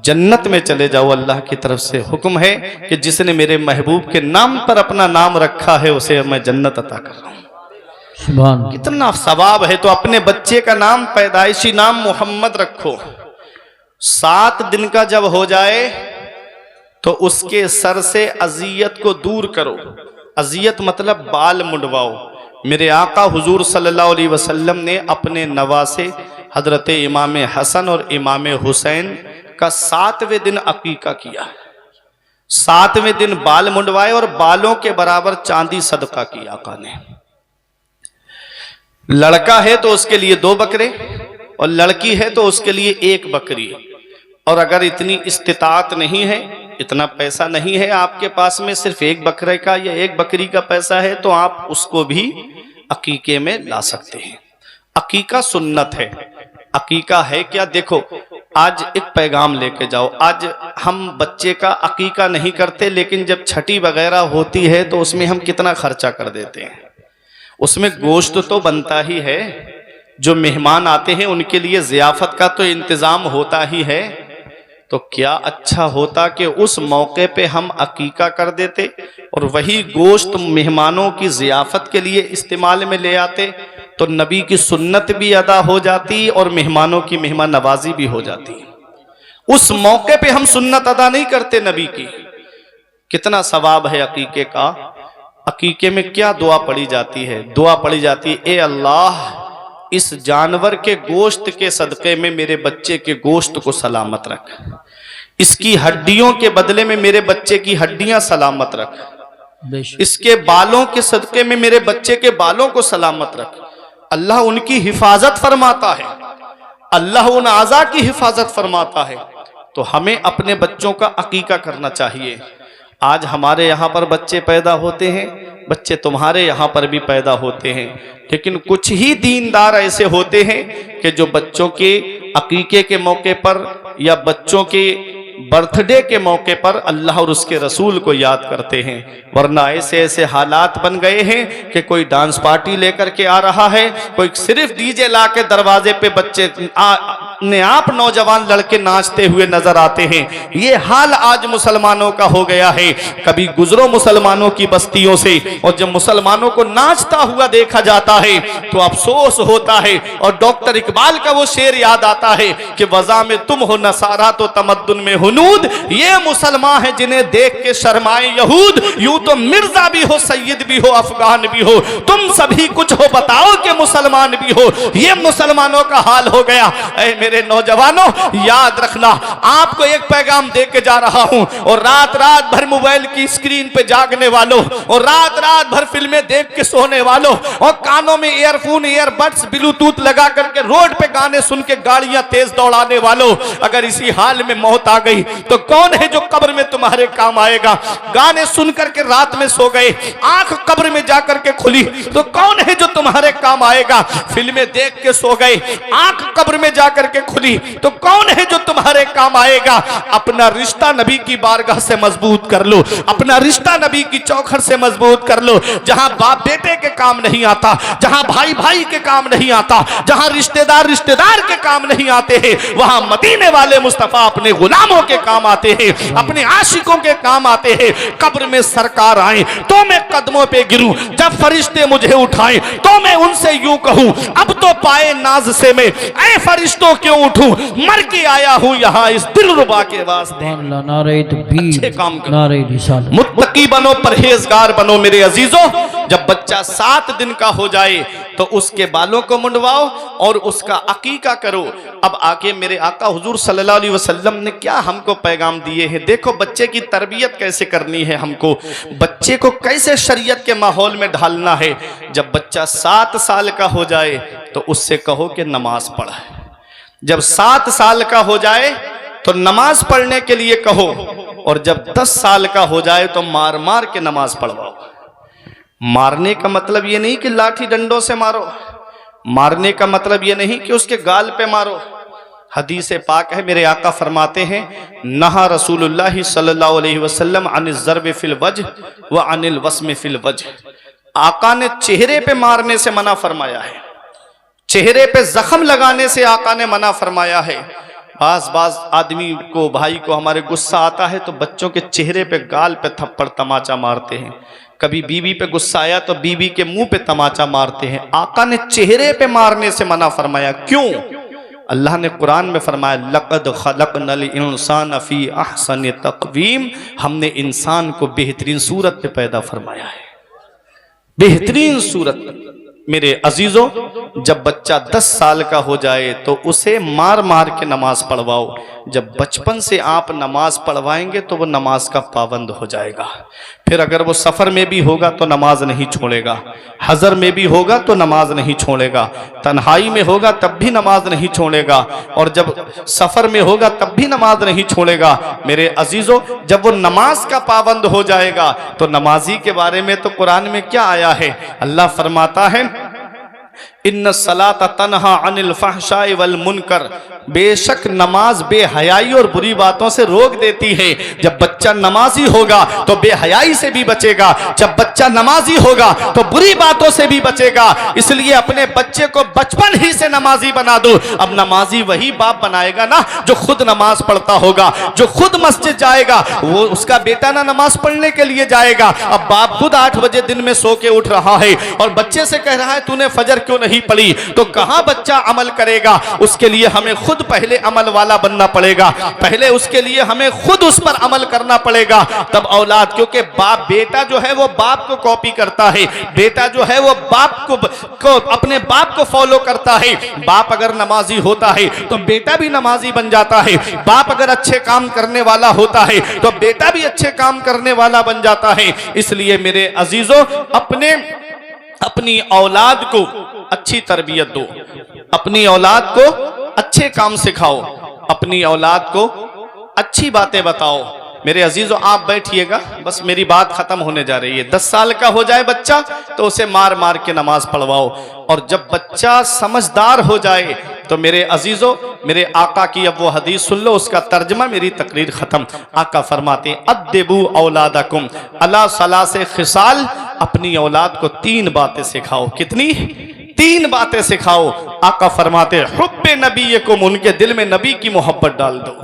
जन्नत में चले जाओ, अल्लाह की तरफ से हुक्म है कि जिसने मेरे महबूब के नाम पर अपना नाम रखा है उसे मैं जन्नत अता कर रहा हूँ। कितना सवाब है। तो अपने बच्चे का नाम पैदाइशी नाम मोहम्मद रखो। 7 दिन का जब हो जाए तो उसके सर से अजियत को दूर करो। अजियत मतलब बाल मुंडवाओ। मेरे आका हुजूर सल्लल्लाहु अलैहि वसल्लम ने अपने नवासे हजरत इमाम हसन और इमाम हुसैन का 7वें दिन अकीका किया। 7वें दिन बाल मुंडवाए और बालों के बराबर चांदी सदका की आका ने। लड़का है तो उसके लिए 2 बकरे और लड़की है तो उसके लिए 1 बकरी। और अगर इतनी इस्तिताअत नहीं है, इतना पैसा नहीं है आपके पास में, सिर्फ 1 बकरे का या 1 बकरी का पैसा है, तो आप उसको भी अकीके में ला सकते हैं। अकीका सुन्नत है। अकीका है क्या? देखो, आज एक पैगाम लेके जाओ। आज हम बच्चे का अकीका नहीं करते, लेकिन जब छठी वगैरह होती है तो उसमें हम कितना खर्चा कर देते हैं। उसमें गोश्त तो बनता ही है, जो मेहमान आते हैं उनके लिए ज़ियाफत का तो इंतज़ाम होता ही है। तो क्या अच्छा होता कि उस मौके पे हम अकीका कर देते और वही गोश्त मेहमानों की ज़ियाफत के लिए इस्तेमाल में ले आते, तो नबी की सुन्नत भी अदा हो जाती और मेहमानों की मेहमान नवाजी भी हो जाती। उस मौके पे हम सुन्नत अदा नहीं करते नबी की। कितना सवाब है अकीके का। अकीके में क्या दुआ पड़ी जाती है? दुआ पड़ी जाती है, ए अल्लाह, इस जानवर के गोश्त के सदक़े में मेरे बच्चे के गोश्त को सलामत रख। इसकी हड्डियों के बदले में मेरे बच्चे की हड्डियां सलामत रख। इसके बालों के सदक़े में मेरे बच्चे के बालों को सलामत रख। अल्लाह उनकी हिफाजत फरमाता है, अल्लाह उन आज़ा की हिफाजत फरमाता है। तो हमें अपने बच्चों का अकीका करना चाहिए। आज हमारे यहाँ पर बच्चे पैदा होते हैं, बच्चे तुम्हारे यहाँ पर भी पैदा होते हैं, लेकिन कुछ ही दीनदार ऐसे होते हैं कि जो बच्चों के अकीके के मौके पर या बच्चों के बर्थडे के मौके पर अल्लाह और उसके रसूल को याद करते हैं। वरना ऐसे ऐसे हालात बन गए हैं कि कोई डांस पार्टी लेकर के आ रहा है, कोई सिर्फ डीजे ला के दरवाजे पे बच्चे अपने आप नौजवान लड़के नाचते हुए नजर आते हैं। ये हाल आज मुसलमानों का हो गया है। कभी गुजरो मुसलमानों की बस्तियों से, और जब मुसलमानों को नाचता हुआ देखा जाता है तो अफसोस होता है। और डॉक्टर इकबाल का वो शेर याद आता है कि वज़ा में तुम हो नसारा तो तमद्दुन में हुनूद। ये मुसलमान है जिन्हें देख के शर्माए यहूद। यूं तो मिर्जा भी हो, सैयद भी हो, अफगान भी हो, तुम सभी कुछ हो, बताओ कि मुसलमान भी हो। ये मुसलमानों का हाल हो गया। ऐ मेरे नौजवानों, याद रखना, आपको एक पैगाम दे के जा रहा हूं। और रात रात भर मोबाइल की स्क्रीन पे जागने वालों, और रात रात भर फिल्में देख के सोने वालों, और कानों में ईयरफोन, ईयरबड्स, ब्लूटूथ लगा करके रोड पे गाने सुन के गाड़ियां तेज दौड़ाने वालों, अगर इसी हाल में मौत आ गई तो कौन है जो कब्र में तुम्हारे काम आएगा? गाने सुन करके रात में सो गए, आंख कब्र में जाकर के खुली तो कौन है जो तुम्हारे काम आएगा? फिल्में देख के सो गए, आंख कब्र में जाकर के खुली तो कौन है जो तुम्हारे काम आएगा? अपना रिश्ता नबी की बारगाह से मजबूत कर लो, अपना रिश्ता नबी की चौखट से मजबूत कर लो। जहां बाप बेटे के काम नहीं आता, जहां भाई भाई के काम नहीं आता, जहां रिश्तेदार रिश्तेदार के काम नहीं आते हैं, वहां मदीने वाले मुस्तफा अपने गुलामों के काम आते हैं, अपने आशिकों के काम आते हैं। कब्र में सरकार आए तो मैं कदमों पे गिरूं, जब फरिश्ते मुझे उठाएं तो मैं उनसे यूं कहूं, अब तो पाए नाज से मैं ऐ फरिश्तों क्यों उठूं, मर के आया हूं यहां इस दिलरुबा के वास्ते। नारे तकबीर, अच्छे काम करो, नारे रिसालत। मुत्तकी बनो, परहेजगार बनो मेरे अजीजों। जब बच्चा 7 दिन का हो जाए तो उसके बालों को मुंडवाओ और उसका अकीका करो। अब आके मेरे आका हुजूर सल्लल्लाहु अलैहि वसल्लम ने क्या हमको पैगाम दिए हैं। देखो बच्चे की तरबियत कैसे करनी है, हमको बच्चे को कैसे शरीयत के माहौल में ढालना है। जब बच्चा 7 साल का हो जाए तो उससे कहो कि नमाज पढ़। जब 7 साल का हो जाए तो नमाज पढ़ने के लिए कहो, और जब 10 साल का हो जाए तो मार मार के नमाज पढ़वाओ। मारने का मतलब ये नहीं कि लाठी डंडों से मारो, मारने का मतलब ये नहीं कि उसके गाल पे मारो। हदीस पाक है, मेरे आका फरमाते हैं, नहा रसूलुल्लाह सल्लल्लाहु अलैहि वसल्लम अनिल ज़र्ब फिल वजह व अनिल वस्म फिल वजह। आका ने चेहरे पे मारने से मना फरमाया है, चेहरे पे जख्म लगाने से आका ने मना फरमाया है। बाज आदमी को, भाई को हमारे गुस्सा आता है तो बच्चों के चेहरे पे, गाल पे थप्पड़ तमाचा मारते हैं। कभी बीवी पे गुस्सा आया तो बीवी के मुंह पे तमाचा मारते हैं। आका ने चेहरे पे मारने से मना फरमाया। क्यों? अल्लाह ने कुरान में फरमाया लक़द खलक़नल इंसान फ़ी अहसन तक़वीम, हमने इंसान को बेहतरीन सूरत पे पैदा फरमाया है, बेहतरीन सूरत। मेरे अजीजों, जब बच्चा 10 साल का हो जाए तो उसे मार मार के नमाज पढ़वाओ। जब बचपन से आप नमाज पढ़वाएंगे तो वो नमाज का पाबंद हो जाएगा। फिर अगर वो सफ़र में भी होगा तो नमाज नहीं छोड़ेगा, हज़र में भी होगा तो नमाज नहीं छोड़ेगा, तन्हाई में होगा तब भी नमाज नहीं छोड़ेगा, और जब सफ़र में होगा तब भी नमाज नहीं छोड़ेगा। मेरे अजीज़ों, जब वो नमाज का पाबंद हो जाएगा तो नमाजी के बारे में तो कुरान में क्या आया है? अल्लाह फरमाता है इन्न सलात तन्हा अनिल फहशाई वल मुनकर, बेशक नमाज बेहयाई और बुरी बातों से रोक देती है। जब बच्चा नमाजी होगा तो बेहयाई से भी बचेगा, जब बच्चा नमाजी होगा तो बुरी बातों से भी बचेगा। इसलिए अपने बच्चे को बचपन ही से नमाजी बना दो। अब नमाजी वही बाप बनाएगा ना जो खुद नमाज पढ़ता होगा, जो खुद मस्जिद जाएगा। वो उसका बेटा ना नमाज पढ़ने के लिए जाएगा। अब बाप खुद 8 बजे दिन में सो के उठ रहा है और बच्चे से कह रहा है तूने फजर क्यों नहीं पढ़ी, तो कहां बच्चा अमल करेगा? उसके लिए हमें खुद पहले अमल वाला बनना पड़ेगा, पहले उसके लिए हमें खुद उस पर अमल करना पड़ेगा, तब औलाद। क्योंकि बाप, बेटा जो है वो बाप को कॉपी करता है, बेटा जो है वो बाप को अपने बाप को फॉलो करता है। बाप अगर नमाजी होता है तो बेटा भी नमाजी बन जाता है, बाप अगर अच्छे काम करने वाला होता है तो बेटा भी अच्छे काम करने वाला बन जाता है। इसलिए मेरे अजीजों, अपनी औलाद को अच्छी तरबियत दो, अपनी औलाद को अच्छे काम सिखाओ, अपनी औलाद को अच्छी बातें बताओ। मेरे अजीजों, आप बैठिएगा, बस मेरी बात खत्म होने जा रही है। 10 साल का हो जाए बच्चा तो उसे मार मार के नमाज पढ़वाओ, और जब बच्चा समझदार हो जाए तो मेरे अजीजों, मेरे आका की अब वो हदीस सुन लो, उसका तर्जमा, मेरी तकरीर खत्म। आका फरमाते हैं अद्दिबू औलादकुम अला सलासे खिसाल, अपनी औलाद को 3 बातें सिखाओ। कितनी? 3 बातें सिखाओ। आका फरमाते हुब्बे नबीयकुम, उनके दिल में नबी की मोहब्बत डाल दो।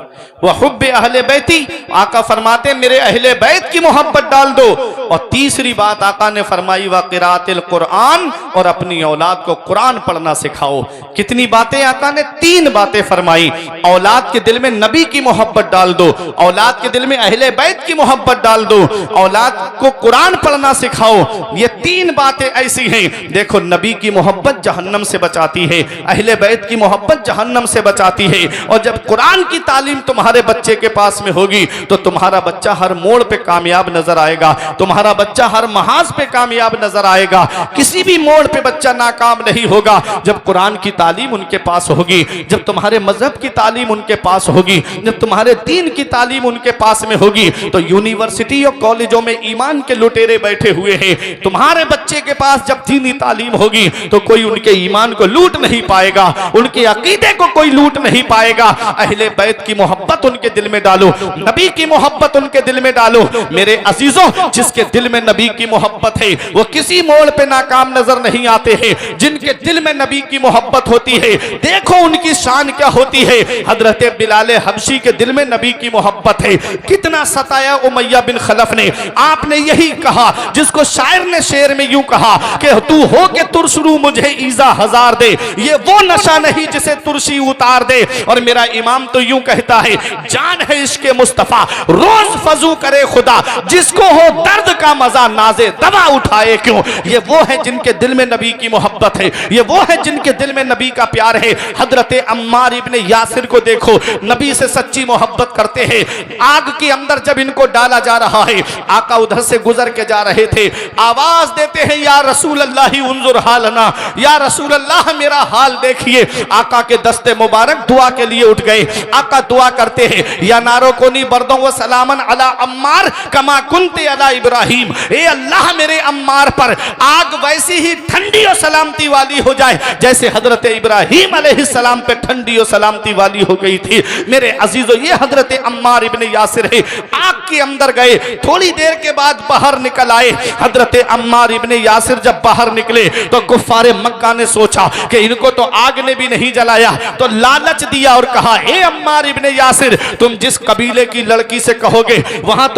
वह हुब्बे अहले बैती, आका फरमाते मेरे अहले बैत की मोहब्बत डाल दो। और तीसरी बात आका ने फरमाई व क़िराअतिल कुरान, और अपनी औलाद को कुरान पढ़ना सिखाओ। कितनी बातें आका ने? 3 बातें फरमाई। औलाद के दिल में नबी की मोहब्बत डाल दो, औलाद के दिल में अहले बैत की मोहब्बत डाल दो, औलाद को कुरान पढ़ना सिखाओ। ये 3 बातें ऐसी हैं, देखो, नबी की मोहब्बत जहन्नम से बचाती है, अहले बैत की मोहब्बत जहन्नम से बचाती है। और जब कुरान की तालीम तुम्हारे बच्चे के पास में होगी तो तुम्हारा बच्चा हर मोड़ पे कामयाब नजर आएगा, तुम्हारा बच्चा हर महाज पे कामयाब नजर आएगा। किसी भी मोड़ पे बच्चा नाकाम नहीं होगा जब कुरान की तालीम उनके पास होगी, जब तुम्हारे मजहब की तालीम उनके पास होगी, जब तुम्हारे दीन की तालीम उनके पास में होगी। तो यूनिवर्सिटी और कॉलेजों में ईमान के लुटेरे बैठे हुए हैं, तुम्हारे बच्चे के पास जब दीनी तालीम होगी तो कोई उनके ईमान को लूट नहीं पाएगा, उनके अकीदे को कोई लूट नहीं पाएगा। अहले बैत की मोहब्बत उनके दिल में डालो, नबी की मोहब्बत उनके दिल में डालो। मेरे अजीजों, जिसके दिल में नबी की मोहब्बत है वो किसी मोड़ पे नाकाम नजर नहीं आते हैं। जिनके दिल में नबी की मोहब्बत होती है, देखो उनकी शान क्या होती है। हजरत बिलाल हबशी के दिल में नबी की मोहब्बत है। कितना सताया उमैया बिन खलफ ने। आपने यही कहा जिसको शायर ने शेर में यूं कहा कि तू हो के तुरशरू मुझे ईजा हजार दे, ये वो नशा नहीं जिसे तुरशी उतार दे। और मेरा इमाम तो यूं कहता है, जान है इश्क़ मुस्तफा रोज फजू करे खुदा, जिसको हो दर्द का मजा नाजे दवा उठाए क्यों। ये वो है जिनके दिल में नबी की मोहब्बत है, ये वो है जिनके दिल में नबी का प्यार है। हजरत अम्मार इब्ने यासिर को देखो, नबी से सच्ची मोहब्बत करते हैं। आग के अंदर जब इनको डाला जा रहा है, आका उधर से गुजर के जा रहे थे, आवाज देते हैं या रसूल अल्लाह उन्जुर हालना, या रसूल अल्लाह मेरा हाल देखिए। आका के दस्ते मुबारक दुआ के लिए उठ गए। आका दुआ करते हैं, या नारो कोनी बर्दों व सलामन अला अम्मार कमा कुंते अला इब्राहिम, ए अल्लाह मेरे अम्मार पर आग वैसी ही ठंडी और सलामती वाली हो जाए जैसे हजरत इब्राहिम अलैहिस्सलाम पे ठंडी और सलामती वाली हो गई थी। मेरे अजीजों, ये हजरत अम्मार इब्ने यासिर है। आग के अंदर गए, थोड़ी देर के बाद बाहर निकल आए। हजरत अम्मार इब्ने यासिर जब बाहर निकले तो कुफ्फारे मक्का ने सोचा कि इनको को तो आग ने भी नहीं जलाया, तो लालच दिया और कहा, ए अम्मार इब्ने यासिर, तुम जिस कबीले की लड़की से कहोगे वहां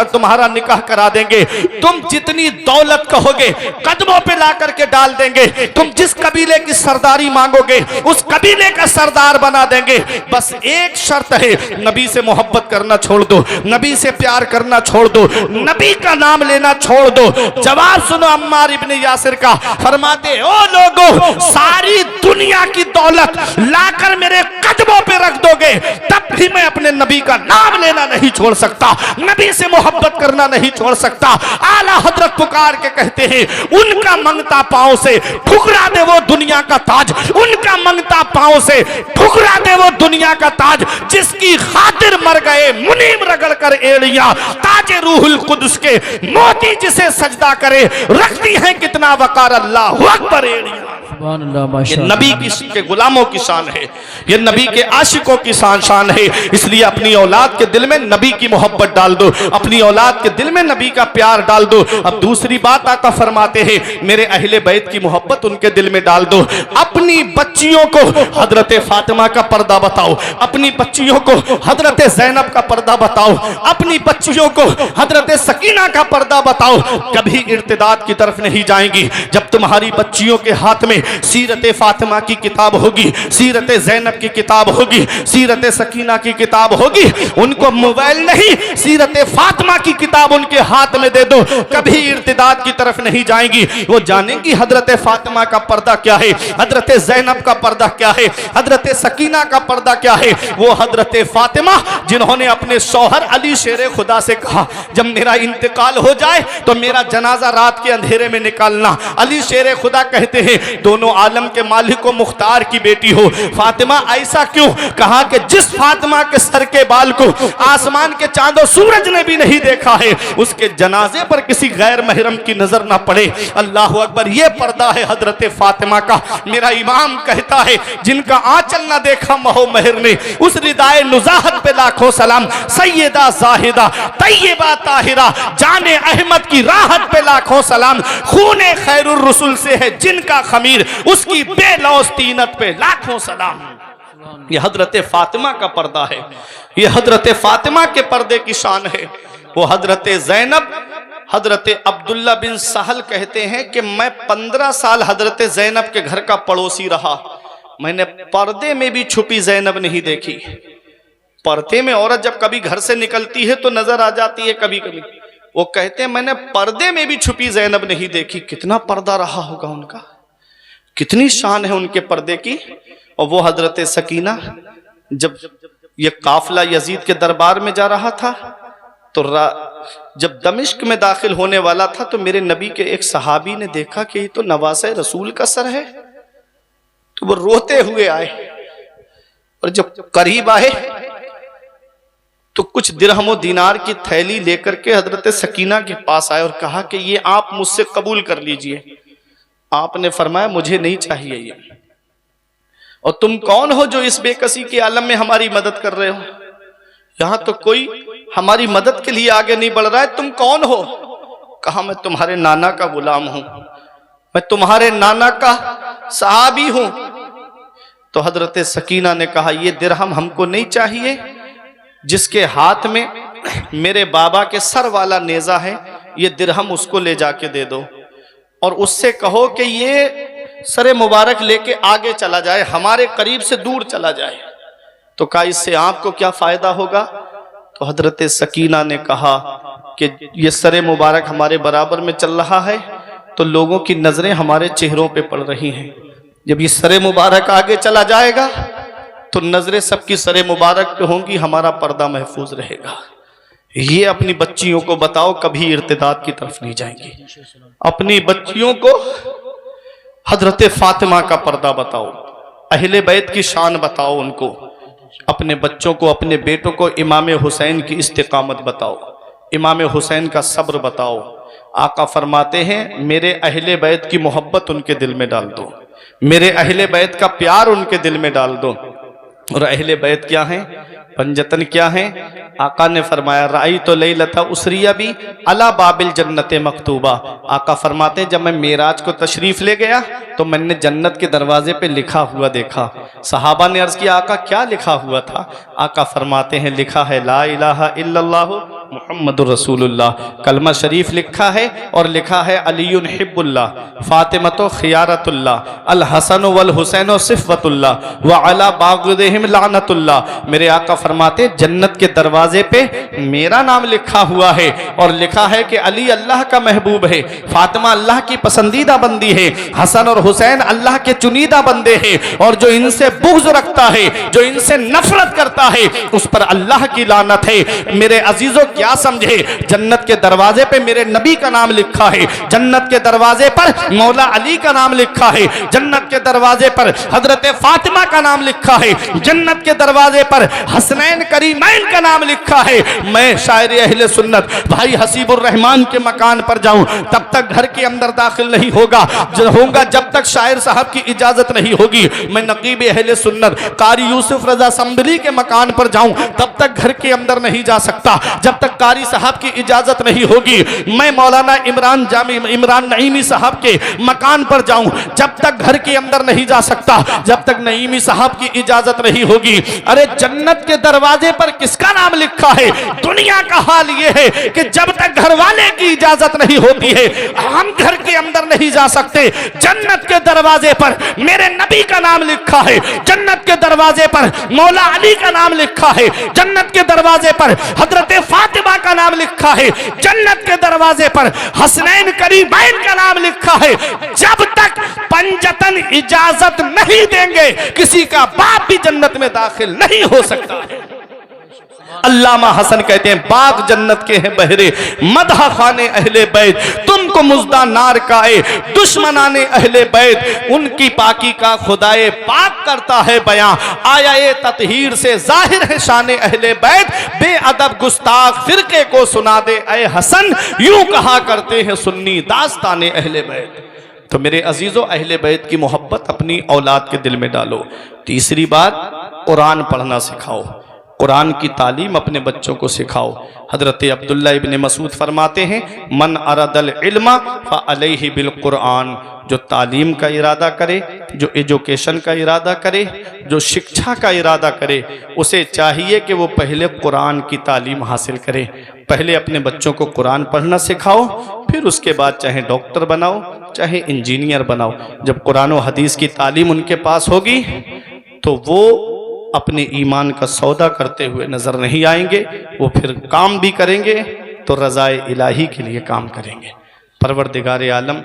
तुम्हारा निकाह करा देंगे, तुम जितनी दौलत कहोगे कदमों पे ला करके डाल देंगे, तुम जिस कबीले की सरदारी मांगोगे उस कबीले का सरदार बना देंगे, बस एक शर्त है, नबी से मोहब्बत करना छोड़ दो, नबी से प्यार करना छोड़ दो, नबी का नाम लेना छोड़ दो। जवाब सुनो अम्मार इब्ने यासिर का, फरमाते, ओ लोगों, सारी दुनिया की दौलत लाकर मेरे कदमों पे रख दोगे तब भी मैं अपने नबी का नाम लेना नहीं छोड़ सकता, नबी से मोहब्बत करना नहीं छोड़ सकता। आला हजरत पुकार के कहते हैं, उनका मंगता पांव से ठुकरा दे वो दुनिया का ताज, उनका मंगता पांव से ठुकरा दे वो दुनिया का ताज, जिसकी खातिर मर गए मुनीम रगड़ कर एड़ियां, ताजे रूहुल कुद्स के मोती जिसे सजदा करे रखती है कितना वकार, अल्लाहु अकबर एड़ियां। ये नबी के गुलामों की शान है, ये नबी के आशिकों की शान है। इसलिए अपनी औलाद के दिल में नबी की मोहब्बत डाल दो, अपनी औलाद के दिल में नबी का प्यार डाल दो। अब दूसरी बात आका फरमाते हैं, मेरे अहले बैत की मोहब्बत उनके दिल में डाल दो। अपनी बच्चियों को हजरत फातिमा का पर्दा बताओ, अपनी बच्चियों को हजरत ज़ैनब का पर्दा बताओ, अपनी बच्चियों को हजरत सकीना का पर्दा बताओ। कभी इर्तिदाद की तरफ नहीं जाएंगी। जब तुम्हारी बच्चियों के हाथ में सीरत फातिमा की किताब होगी, सीरत ज़ैनब की किताब होगी, सीरत सकीना की किताब होगी, उनको मोबाइल नहीं सीरत फातिमा की किताब उनके हाथ में दे दो, कभी इर्तिदाद की तरफ नहीं जाएंगी। वो जानेंगी हजरत फातिमा का पर्दा क्या है, हजरत ज़ैनब का पर्दा क्या है, हजरत सकीना का पर्दा क्या है। वो हजरत फातिमा जिन्होंने अपने शौहर अली शेर खुदा से कहा, जब मेरा इंतकाल हो जाए तो मेरा जनाजा रात के अंधेरे में निकालना। अली शेर खुदा कहते हैं, दोनों आलम के मालिक व मुख्तार की बेटी हो फातिमा, ऐसा क्यों? कहा कि जिस फातिमा के सर के बाल को आसमान के चांदो सूरज ने भी नहीं देखा है, उसके जनाजे पर किसी गैर महरम की नजर ना पड़े। अल्लाह अकबर, ये पर्दा है हजरत फातिमा का। मेरा इमाम कहता है, जिनका आंचल ना देखा महो महर ने, उस रिदाए नुजाहत पे लाखों सलाम। सैयदा जाहिदा तैयबा ताहिरा जाने अहमद की राहत पे लाखों सलाम। खूने खैरुर रसूल से है जिनका खमीर, उसकी बेलौस तीनत पे लाखों सलाम। ये हजरत फातिमा का पर्दा है, ये हजरत फातिमा के पर्दे की शान है। वो हजरत ज़ैनब, हजरत अब्दुल्ला बिन सहल कहते हैं कि मैं 15 साल हजरत ज़ैनब के घर का पड़ोसी रहा, मैंने पर्दे में भी छुपी ज़ैनब नहीं देखी। पर्दे में औरत जब कभी घर से निकलती है तो नजर आ जाती है कभी कभी। वो कहते हैं मैंने पर्दे में भी छुपी ज़ैनब नहीं देखी। कितना पर्दा रहा होगा उनका, कितनी शान है उनके पर्दे की। और वो हजरत सकीना, जब ये काफिला यजीद के दरबार में जा रहा था तो जब दमिश्क में दाखिल होने वाला था तो मेरे नबी के एक सहाबी ने देखा कि ये तो नवासे रसूल का सर है, तो वो रोते हुए आए और जब करीब आए तो कुछ दिरहम व दीनार की थैली लेकर के हजरत सकीना के पास आए और कहा कि ये आप मुझसे कबूल कर लीजिए। आपने फरमाया मुझे नहीं चाहिए ये, और तुम कौन हो जो इस बेकसी के आलम में हमारी मदद कर रहे हो? यहां तो कोई हमारी मदद के लिए आगे नहीं बढ़ रहा है, तुम कौन हो? कहा मैं तुम्हारे नाना का गुलाम हूं, मैं तुम्हारे नाना का सहाबी हूं। तो हजरत सकीना ने कहा ये दिरहम हमको नहीं चाहिए, जिसके हाथ में मेरे बाबा के सर वाला नेजा है, ये दिरहम उसको ले जाके दे दो और उससे कहो कि ये सरे मुबारक लेके आगे चला जाए, हमारे करीब से दूर चला जाए। तो कहा इससे आपको क्या फायदा होगा? तो हजरत सकीना ने कहा कि ये सरे मुबारक हमारे बराबर में चल रहा है तो लोगों की नजरें हमारे चेहरों पे पड़ रही हैं, जब ये सरे मुबारक आगे चला जाएगा तो नजरें सबकी सरे मुबारक पे होंगी, हमारा पर्दा महफूज रहेगा। ये अपनी बच्चियों को बताओ, कभी इर्तिदाद की तरफ नहीं जाएंगी। अपनी बच्चियों को हजरत फातिमा का पर्दा बताओ, अहले बैत की शान बताओ उनको। अपने बच्चों को, अपने बेटों को इमाम हुसैन की इस्तिकामत बताओ, इमाम हुसैन का सब्र बताओ। आका फरमाते हैं मेरे अहले बैत की मोहब्बत उनके दिल में डाल दो, मेरे अहले बैत का प्यार उनके दिल में डाल दो। और अहले बैत क्या है, पंजतन क्या है? आका ने फरमाया राई तो लैलता उसरिया भी अला बाबिल जन्नत मकतूबा। आका फरमाते जब मैं मेराज को तशरीफ ले गया तो मैंने जन्नत के दरवाजे पे लिखा हुआ देखा। सहाबा ने अर्ज किया आका क्या लिखा हुआ था? आका फरमाते हैं लिखा है ला इलाहा इल्लल्लाह मुहम्मदुर रसूलुल्लाह। कलमा शरीफ लिखा है और लिखा है अलीयुन हिब्बुल्लाह फातिमतो खियारतुल्लाह अल हसन वल हुसैन सिफ़वतुल्लाह व अला बाग़िदिहिम लानतुल्लाह। मेरे आका फरमाते जन्नत के दरवाजे पे मेरा नाम लिखा हुआ है और लिखा है कि अली अल्लाह का महबूब है, फातिमा अल्लाह की पसंदीदा बंदी है, हसन और हुसैन अल्लाह के चुनीदा बंदे हैं, और जो इनसे बुग़्ज़ रखता है, जो इनसे नफरत करता है, उस पर अल्लाह की लानत है। मेरे अजीजों क्या समझे, जन्नत के दरवाजे पे मेरे नबी का नाम लिखा है, जन्नत के दरवाजे पर मौला अली का नाम लिखा है, जन्नत के दरवाजे पर हजरत फातिमा का नाम लिखा है, जन्नत के दरवाजे पर हसनैन करीमैन का नाम लिखा है। मैं शायर अहले सुन्नत भाई हसीबुर रहमान के मकान पर जाऊं तब तक घर के अंदर दाखिल नहीं होगा जब तक शायर साहब की इजाजत नहीं होगी। मैं नकीब अहले सुन्नत कारी यूसुफ रजा संबली के मकान पर जाऊं तब तक घर के अंदर नहीं जा सकता जब तक कारी साहब की इजाजत नहीं होगी। मैं मौलाना इमरान नईमी साहब के मकान पर जाऊं जब तक घर के अंदर नहीं जा सकता जब तक नईमी साहब की इजाजत नहीं होगी। अरे जन्नत के दरवाजे पर किसका नाम लिखा है? दुनिया का हाल यह है कि जब तक घर वाले की इजाजत नहीं होती है हम घर के अंदर नहीं जा सकते। जन्नत के दरवाजे पर मेरे नबी का नाम लिखा है, जन्नत के दरवाजे पर मौला अली का नाम लिखा है, जन्नत के दरवाजे पर हजरत फातिमा का नाम लिखा है, जन्नत के दरवाजे पर हसनैन करीमैन का नाम लिखा है। जब तक पंजतन इजाजत नहीं देंगे किसी का बाप भी जन्नत में दाखिल नहीं हो सकता है। अल्लामा हसन कहते हैं बाग जन्नत के हैं बहरे मदह खाने अहले बैत, तुमको मुज्दा नार काए दुश्मनाने अहले बैत, उनकी पाकी का खुदाए पाक करता है बयां, आया ये ततहीर से जाहिर है शाने अहले बैत, बेअदब गुस्ताख फिरके को सुना दे ऐ हसन, यूं कहा करते हैं सुन्नी दास्ताने अहले बैत। तो मेरे अजीजों अहले बैत की मोहब्बत अपनी औलाद के दिल में डालो। तीसरी बात कुरान पढ़ना सिखाओ, कुरान की तालीम अपने बच्चों को सिखाओ। हजरत अब्दुल्ला इब्न मसूद फरमाते हैं मन अरदल इल्मा फअलैहि बिल कुरान, जो तालीम का इरादा करे, जो एजुकेशन का इरादा करे, जो शिक्षा का इरादा करे, उसे चाहिए कि वो पहले कुरान की तालीम हासिल करे। पहले अपने बच्चों को कुरान पढ़ना सिखाओ, फिर उसके बाद चाहे डॉक्टर बनाओ चाहे इंजीनियर बनाओ। जब कुरान और हदीस की तालीम उनके पास होगी तो वो अपने ईमान का सौदा करते हुए नजर नहीं आएंगे, वो फिर काम भी करेंगे तो रज़ाए इलाही के लिए काम करेंगे। परवरदिगार आलम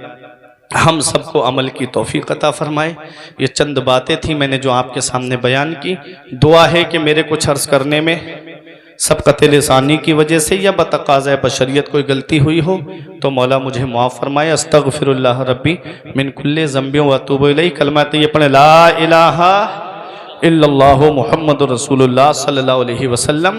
हम सबको अमल की तौफीक अता फरमाए। ये चंद बातें थी मैंने जो आपके सामने बयान की। दुआ है कि मेरे कुछ अर्ज करने में सबक़त लिसानी की वजह से या बतक़ाज़ा बशरियत कोई गलती हुई हो तो मौला मुझे माफ़ फरमाए। अस्तग़फिरुल्लाह रब्बी मिन कुल्लि ज़ंबिन व अतूबु इलैहि। कलमा ये पढ़े ला इलाहा इल्लल्लाहु मुहम्मदुर रसूलुल्लाह सल्लल्लाहु अलैहि वसल्लम।